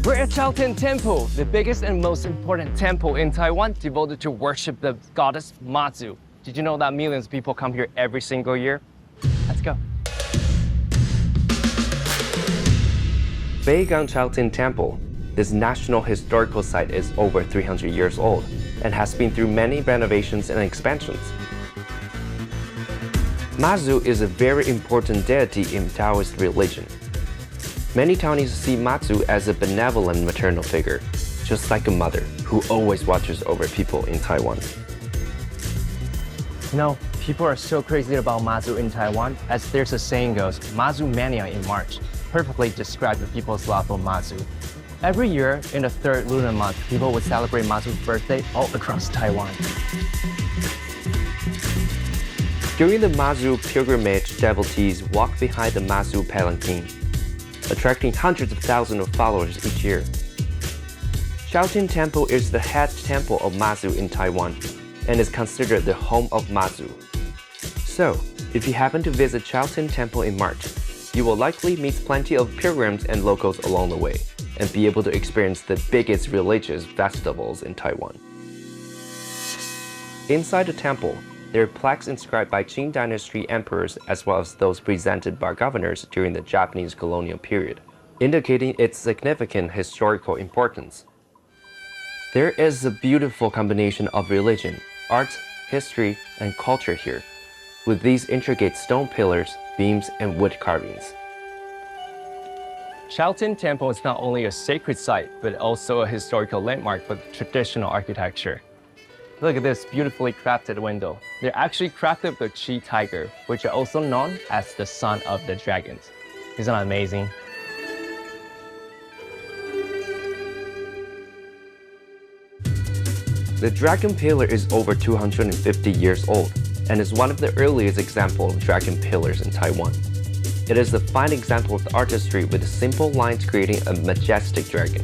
We're at Chaotian Temple, the biggest and most important temple in Taiwan devoted to worship the goddess Mazu. Did you know that millions of people come here every single year? Let's go. Beigang Chaotian Temple. This national historical site is over 300 years old and has been through many renovations and expansions. Mazu is a very important deity in Taoist religion. Many Taiwanese see Mazu as a benevolent maternal figure, just like a mother who always watches over people in Taiwan. You know, people are so crazy about Mazu in Taiwan, as there's a saying goes, Mazu Mania in March, perfectly describes the people's love for Mazu. Every year, in the third lunar month, people would celebrate Mazu's birthday all across Taiwan. During the Mazu pilgrimage, devotees walk behind the Mazu palanquin, attracting hundreds of thousands of followers each year. Chaotian Temple is the head temple of Mazu in Taiwan and is considered the home of Mazu. So, if you happen to visit Chaotian Temple in March, you will likely meet plenty of pilgrims and locals along the way and be able to experience the biggest religious festivals in Taiwan. Inside the temple, there are plaques inscribed by Qing Dynasty emperors as well as those presented by governors during the Japanese colonial period, indicating its significant historical importance. There is a beautiful combination of religion, art, history, and culture here, with these intricate stone pillars, beams, and wood carvings. Chaotian Temple is not only a sacred site, but also a historical landmark with traditional architecture. Look at this beautifully crafted window. They're actually crafted with Qi tiger, which are also known as the son of the dragons. Isn't that amazing? The dragon pillar is over 250 years old and is one of the earliest examples of dragon pillars in Taiwan. It is a fine example of artistry with simple lines creating a majestic dragon.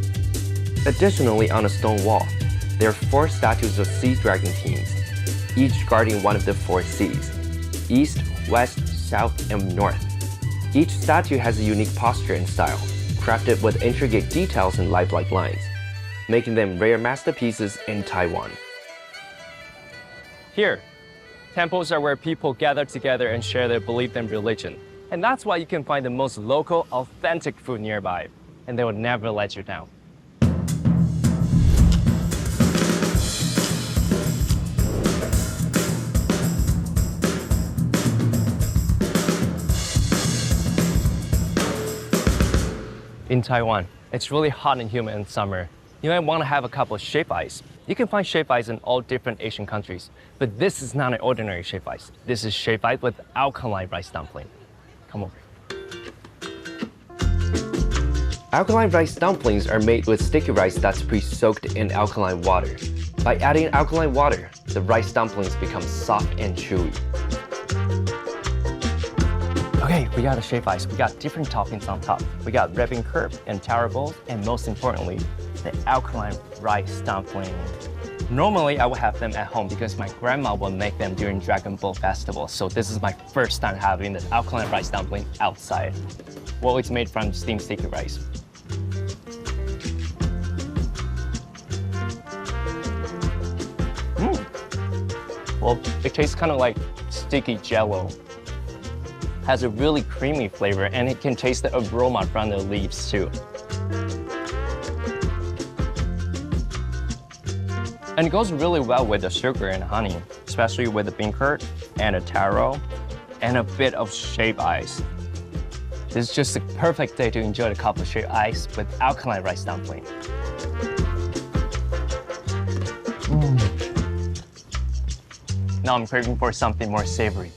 Additionally, on a stone wall, there are 4 statues of sea dragon kings, each guarding one of the 4 seas: east, west, south, and north. Each statue has a unique posture and style, crafted with intricate details and lifelike lines, making them rare masterpieces in Taiwan. Here, temples are where people gather together and share their belief and religion. And that's why you can find the most local, authentic food nearby, and they will never let you down. In Taiwan, it's really hot and humid in summer. You might want to have a cup of shaved ice. You can find shaved ice in all different Asian countries, but this is not an ordinary shaved ice. This is shaved ice with alkaline rice dumpling. Come over. Alkaline rice dumplings are made with sticky rice that's pre-soaked in alkaline water. By adding alkaline water, the rice dumplings become soft and chewy. Okay, we got a shaved ice. We got different toppings on top. We got red bean curd and taro balls, and most importantly, the alkaline rice dumpling. Normally, I would have them at home because my grandma will make them during Dragon Boat Festival. So this is my first time having the alkaline rice dumpling outside. Well, it's made from steamed sticky rice. Well, it tastes kind of like sticky jello. Has a really creamy flavor, and it can taste the aroma from the leaves too. And it goes really well with the sugar and honey, especially with the bean curd and the taro and a bit of shaved ice. This is just a perfect day to enjoy the cup of shaved ice with alkaline rice dumpling. Now I'm craving for something more savory.